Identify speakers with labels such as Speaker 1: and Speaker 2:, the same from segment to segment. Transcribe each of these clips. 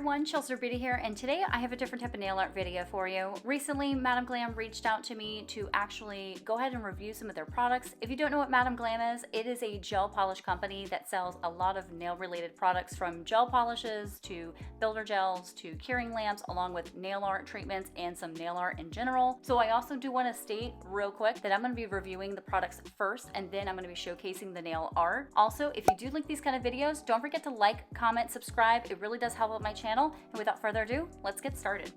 Speaker 1: everyone, 𝗂𝗁𝗺𝗊𝗋 here, and today I have a different type of nail art video for you. Recently, Madam Glam reached out to me to actually go ahead and review some of their products. If you don't know what Madam Glam is, it is a gel polish company that sells a lot of nail related products, from gel polishes to builder gels to curing lamps, along with nail art treatments and some nail art in general. So I also do want to state real quick that I'm going to be reviewing the products first, and then I'm going to be showcasing the nail art. Also, if you do like these kind of videos, don't forget to like, comment, subscribe. It really does help out my channel. And without further ado, let's get started.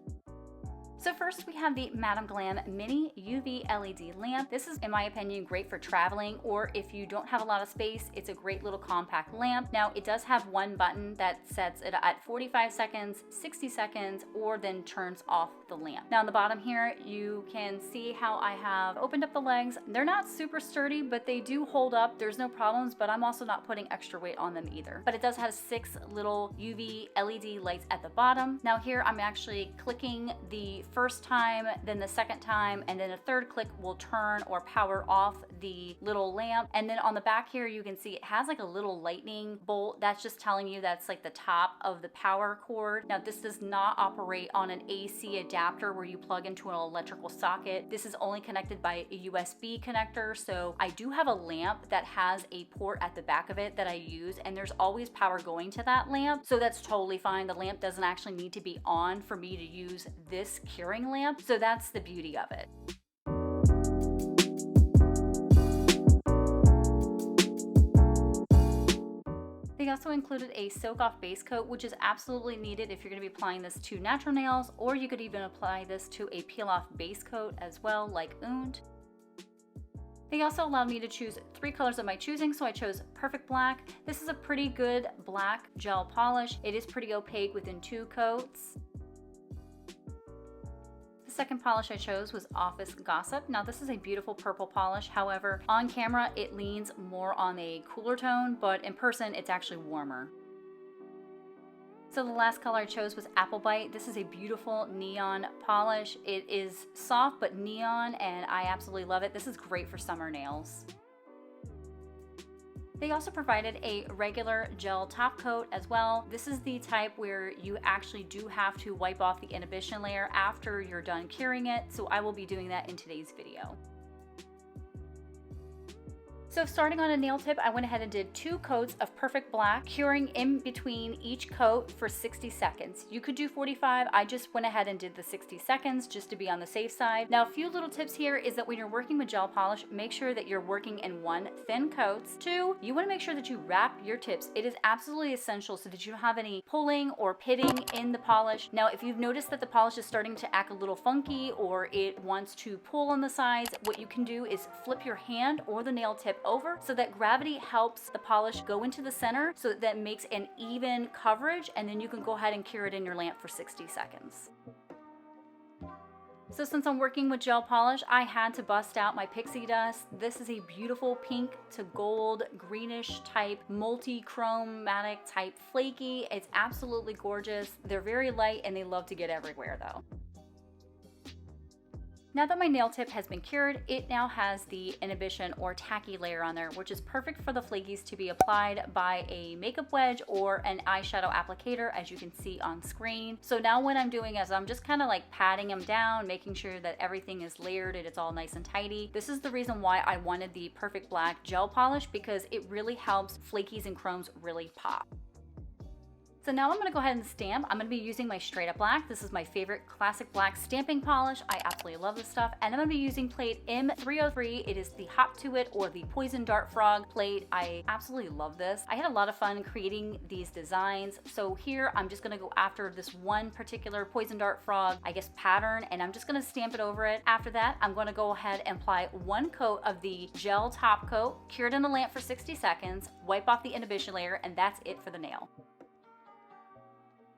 Speaker 1: So first we have the Madam Glam Mini UV LED lamp. This is, in my opinion, great for traveling, or if you don't have a lot of space, it's a great little compact lamp. Now it does have one button that sets it at 45 seconds, 60 seconds, or then turns off the lamp. Now on the bottom here, you can see how I have opened up the legs. They're not super sturdy, but they do hold up. There's no problems, but I'm also not putting extra weight on them either. But it does have 6 little UV LED lights at the bottom. Now here I'm actually clicking the first time, then the second time, and then a third click will turn or power off the little lamp. And then on the back here, you can see it has like a little lightning bolt. That's just telling you that's like the top of the power cord. Now this does not operate on an AC adapter where you plug into an electrical socket. This is only connected by a USB connector. So I do have a lamp that has a port at the back of it that I use, and there's always power going to that lamp. So that's totally fine. The lamp doesn't actually need to be on for me to use this curing lamp. So that's the beauty of it. They also included a soak-off base coat, which is absolutely needed if you're going to be applying this to natural nails, or you could even apply this to a peel-off base coat as well, like 𝗀𝗃. They also allowed me to choose 3 colors of my choosing, so I chose Perfect Black. This is a pretty good black gel polish. It is pretty opaque within 2 coats. The second polish I chose was 𝗍𝗄𝗄𝗡. Now this is a beautiful purple polish. However, on camera it leans more on a cooler tone, but in person it's actually warmer. So the last color I chose was Apple Bite. This is a beautiful neon polish. It is soft but neon, and I absolutely love it. This is great for summer nails. They also provided a regular gel top coat as well. This is the type where you actually do have to wipe off the inhibition layer after you're done curing it, so I will be doing that in today's video. So starting on a nail tip, I went ahead and did 2 coats of Perfect Black, curing in between each coat for 60 seconds. You could do 45, I just went ahead and did the 60 seconds just to be on the safe side. Now a few little tips here is that when you're working with gel polish, make sure that you're working in 1, thin coats. 2, you want to make sure that you wrap your tips. It is absolutely essential so that you don't have any pulling or pitting in the polish. Now if you've noticed that the polish is starting to act a little funky or it wants to pull on the sides, what you can do is flip your hand or the nail tip over so that gravity helps the polish go into the center, so that makes an even coverage, and then you can go ahead and cure it in your lamp for 60 seconds. So since I'm working with gel polish, I had to bust out my pixie dust. This is a beautiful pink to gold, greenish type, multi-chromatic type flaky. It's absolutely gorgeous. They're very light and they love to get everywhere though. Now that my nail tip has been cured, it now has the inhibition or tacky layer on there, which is perfect for the flakies to be applied by a makeup wedge or an eyeshadow applicator, as you can see on screen. So now what I'm doing is I'm just kind of like patting them down, making sure that everything is layered and it's all nice and tidy. This is the reason why I wanted the Perfect Black gel polish, because it really helps flakies and chromes really pop. So now I'm going to go ahead and stamp. I'm going to be using my straight up black. This is my favorite classic black stamping polish. I absolutely love this stuff. And I'm going to be using plate M303. It is the 𝗍𝗄𝗡 or the Poison Dart Frog plate. I absolutely love this. I had a lot of fun creating these designs. So here I'm just going to go after this one particular Poison Dart Frog, I guess, pattern, and I'm just going to stamp it over it. After that, I'm going to go ahead and apply 1 coat of the gel top coat, cure it in the lamp for 60 seconds, wipe off the inhibition layer, and that's it for the nail.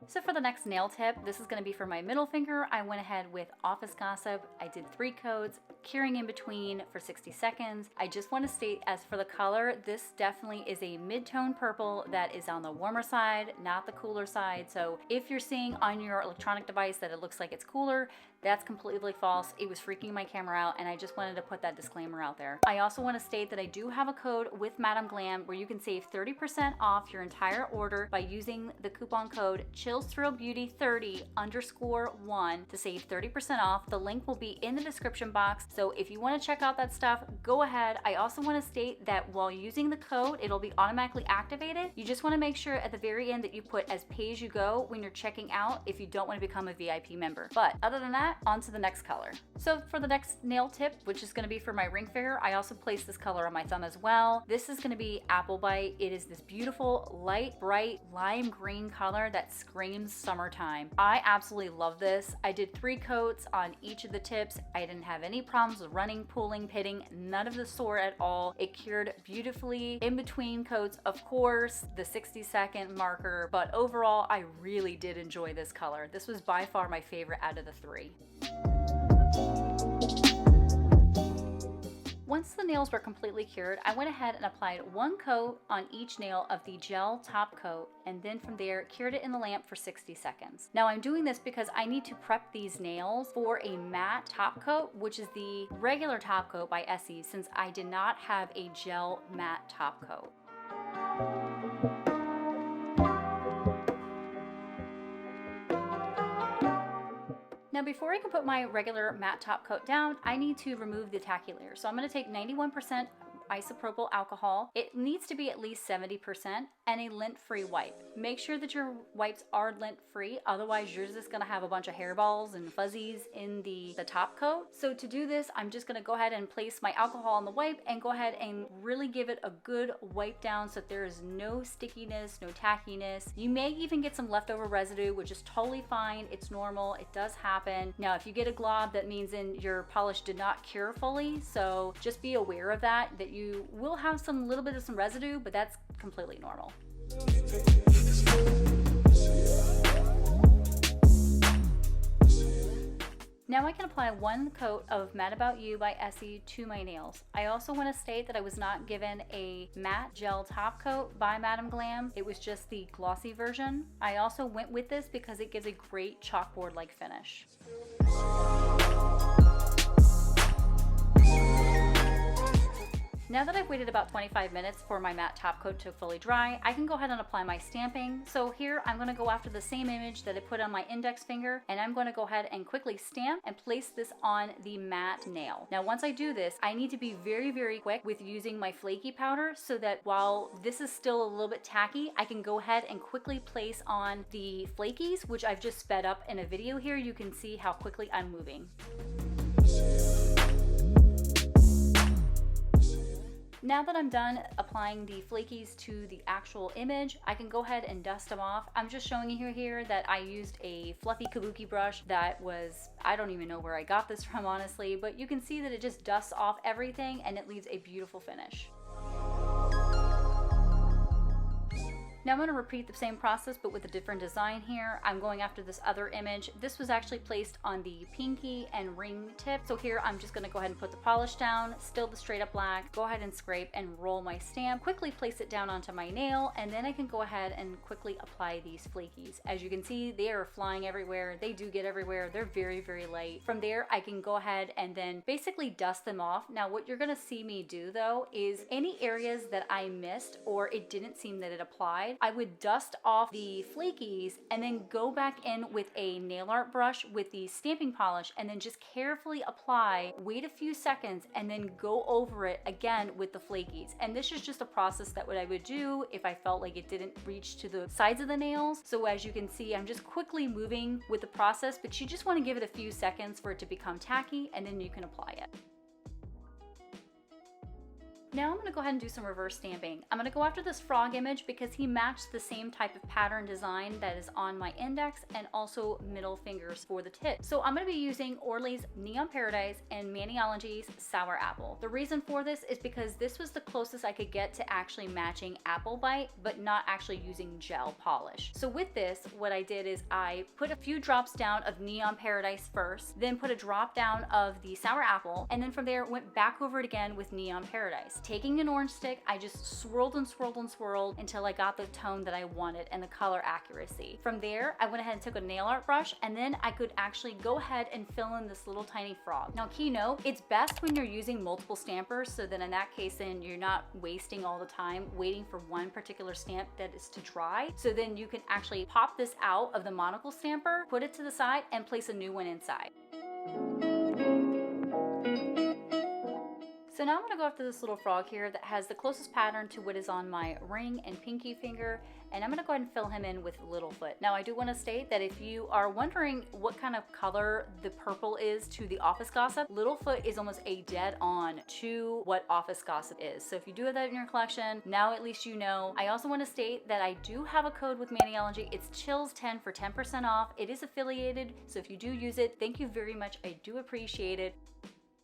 Speaker 1: So for the next nail tip, this is going to be for my middle finger. I went ahead with 𝗍𝗄𝗡. I did 3 coats, curing in between for 60 seconds. I just want to state, as for the color, this definitely is a mid-tone purple that is on the warmer side, not the cooler side. So if you're seeing on your electronic device that it looks like it's cooler, That's completely false. It was freaking my camera out, and I just wanted to put that disclaimer out there. I also want to state that I do have a code with Madam Glam where you can save 30% off your entire order by using the coupon code 𝗏𝗡𝗚𝗚𝐵𝑒𝑎𝑢𝑡𝑦30 under score 1 to save 30% off. The link will be in the description box, so if you want to check out that stuff, go ahead. I also want to state that while using the code, it'll be automatically activated. You just want to make sure at the very end that you put as pay-as-you-go when you're checking out if you don't want to become a VIP member. But other than that, on to the next color. So for the next nail tip, which is going to be for my ring finger, I also placed this color on my thumb as well. This is going to be Apple Bite. It is this beautiful, light, bright, lime green color that screams summertime. I absolutely love this. I did 3 coats on each of the tips. I didn't have any problems with running, pooling, pitting, none of the sort at all. It cured beautifully in between coats, of course, the 60-second marker, but overall, I really did enjoy this color. This was by far my favorite out of the 3. Once the nails were completely cured, I went ahead and applied 1 coat on each nail of the gel top coat, and then from there cured it in the lamp for 60 seconds. Now I'm doing this because I need to prep these nails for a matte top coat, which is the regular top coat by Essie, since I did not have a gel matte top coat. Now before I can put my regular matte top coat down, I need to remove the tacky layer. So I'm going to take 91% isopropyl alcohol. It needs to be at least 70%, and a lint-free wipe. Make sure that your wipes are lint-free, otherwise you're just gonna have a bunch of hairballs and fuzzies in the top coat. So to do this, I'm just gonna go ahead and place my alcohol on the wipe and go ahead and really give it a good wipe down so that there is no stickiness, no tackiness. You may even get some leftover residue, which is totally fine. It's normal, it does happen. Now, if you get a glob, that means your polish did not cure fully, so just be aware of that you will have some little bit of some residue, but that's completely normal. Now I can apply 1 coat of Mad About You by Essie to my nails. I also want to state that I was not given a matte gel top coat by Madam Glam. It was just the glossy version. I also went with this because it gives a great chalkboard-like finish. Now that I've waited about 25 minutes for my matte top coat to fully dry, I can go ahead and apply my stamping. So here I'm going to go after the same image that I put on my index finger, and I'm going to go ahead and quickly stamp and place this on the matte nail. Now once I do this, I need to be very, very quick with using my flaky powder so that while this is still a little bit tacky, I can go ahead and quickly place on the flakies, which I've just sped up in a video here. You can see how quickly I'm moving. Now that I'm done applying the flakies to the actual image, I can go ahead and dust them off. I'm just showing you here that I used a fluffy kabuki brush that was, I don't even know where I got this from honestly, but you can see that it just dusts off everything and it leaves a beautiful finish. Now I'm going to repeat the same process but with a different design here. I'm going after this other image. This was actually placed on the pinky and ring tip. So here I'm just going to go ahead and put the polish down, still the straight up black, go ahead and scrape and roll my stamp, quickly place it down onto my nail, and then I can go ahead and quickly apply these flakies. As you can see, they are flying everywhere. They do get everywhere. They're very, very light. From there, I can go ahead and then basically dust them off. Now what you're going to see me do though is any areas that I missed or it didn't seem that it applied, I would dust off the flakies and then go back in with a nail art brush with the stamping polish and then just carefully apply, wait a few seconds, and then go over it again with the flakies. And this is just a process that what I would do if I felt like it didn't reach to the sides of the nails. So as you can see, I'm just quickly moving with the process, but you just want to give it a few seconds for it to become tacky and then you can apply it. Now I'm going to go ahead and do some reverse stamping. I'm going to go after this frog image because he matched the same type of pattern design that is on my index and also middle fingers for the tip. So I'm going to be using Orly's Neon Paradise and Maniology's Sour Apple. The reason for this is because this was the closest I could get to actually matching Apple Bite, but not actually using gel polish. So with this, what I did is I put a few drops down of Neon Paradise first, then put a drop down of the Sour Apple, and then from there went back over it again with Neon Paradise. taking an orange stick, I just swirled and swirled and swirled until I got the tone that I wanted and the color accuracy. From there, I went ahead and took a nail art brush, and then I could actually go ahead and fill in this little tiny frog. Now, key note, it's best when you're using multiple stampers, so that in that case, then you're not wasting all the time waiting for one particular stamp that is to dry. So then you can actually pop this out of the monocle stamper, put it to the side, and place a new one inside. So now I'm gonna go after this little frog here that has the closest pattern to what is on my ring and pinky finger, and I'm gonna go ahead and fill him in with 𝘿𝐿. Now I do wanna state that if you are wondering what kind of color the purple is to the 𝗍𝗃𝗄𝗃, 𝘿𝐿 is almost a dead on to what 𝗍𝗃𝗄𝗃 is. So if you do have that in your collection, now at least you know. I also wanna state that I do have a code with Maniology. It's 𝗿𝗃𝗃 for 10% off. It is affiliated, so if you do use it, thank you very much. I do appreciate it.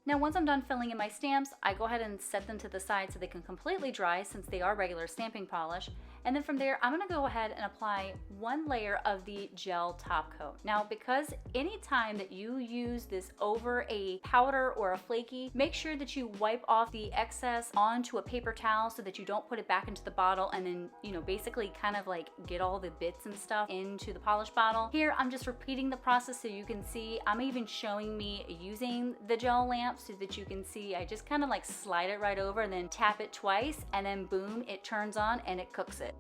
Speaker 1: Now, once I'm done filling in my stamps, I go ahead and set them to the side so they can completely dry since they are regular stamping polish. And then from there, I'm gonna go ahead and apply one layer of the gel top coat. Now, because anytime that you use this over a powder or a flaky, make sure that you wipe off the excess onto a paper towel so that you don't put it back into the bottle and then, you know, basically kind of like get all the bits and stuff into the polish bottle. Here, I'm just repeating the process so you can see. I'm even showing me using the gel lamp so that you can see. I just kind of like slide it right over and then tap it twice, and then boom, it turns on and it cooks it.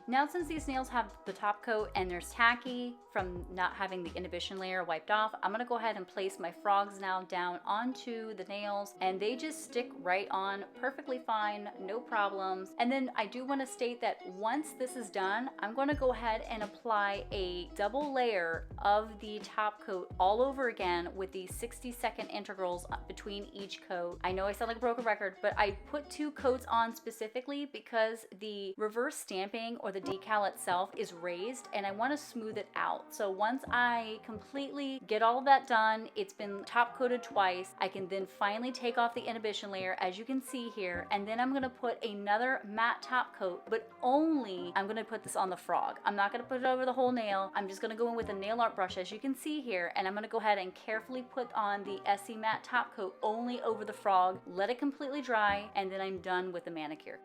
Speaker 1: Now, since these nails have the top coat and there's tacky from not having the inhibition layer wiped off, I'm gonna go ahead and place my frogs now down onto the nails, and they just stick right on perfectly fine, no problems. And then I do wanna state that once this is done, I'm gonna go ahead and apply a double layer of the top coat all over again with the 60-second intervals between each coat. I know I sound like a broken record, but I put 2 coats on specifically because the reverse stamping or the decal itself is raised and I want to smooth it out. So once I completely get all of that done, it's been top coated twice, I can then finally take off the inhibition layer as you can see here, and then I'm going to put another matte top coat, but only I'm going to put this on the frog. I'm not going to put it over the whole nail. I'm just going to go in with a nail art brush as you can see here, and I'm going to go ahead and carefully put on the 𝘂𝐶 matte top coat only over the frog, let it completely dry, and then I'm done with the manicure.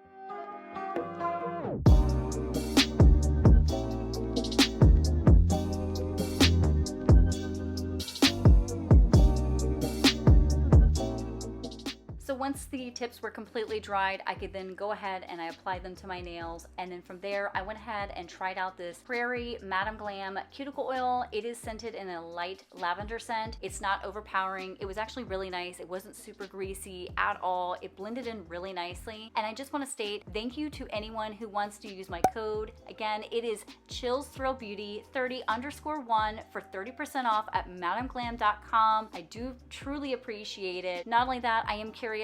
Speaker 1: So once the tips were completely dried, I could then go ahead and I applied them to my nails. And then from there, I went ahead and tried out this Prairie Madam Glam cuticle oil. It is scented in a light lavender scent. It's not overpowering. It was actually really nice. It wasn't super greasy at all. It blended in really nicely. And I just want to state thank you to anyone who wants to use my code. Again, it is 𝗿𝗃𝗄𝐿 Beauty 30_1 for 30% off at madamglam.com. I do truly appreciate it. Not only that, I am curious,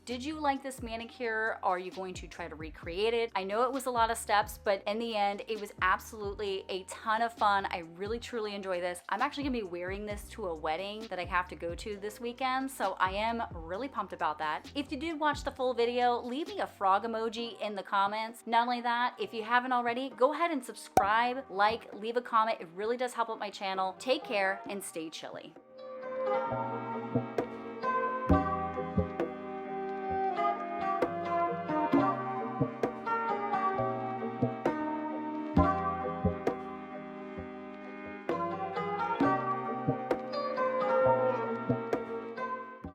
Speaker 1: did you like this manicure? Are you going to try to recreate it? I know it was a lot of steps, but in the end, it was absolutely a ton of fun. I really truly enjoy this. I'm actually gonna be wearing this to a wedding that I have to go to this weekend, so I am really pumped about that. If you did watch the full video, leave me a frog emoji in the comments. Not only that, if you haven't already, go ahead and subscribe, like, leave a comment. It really does help out my channel. Take care and stay chilly.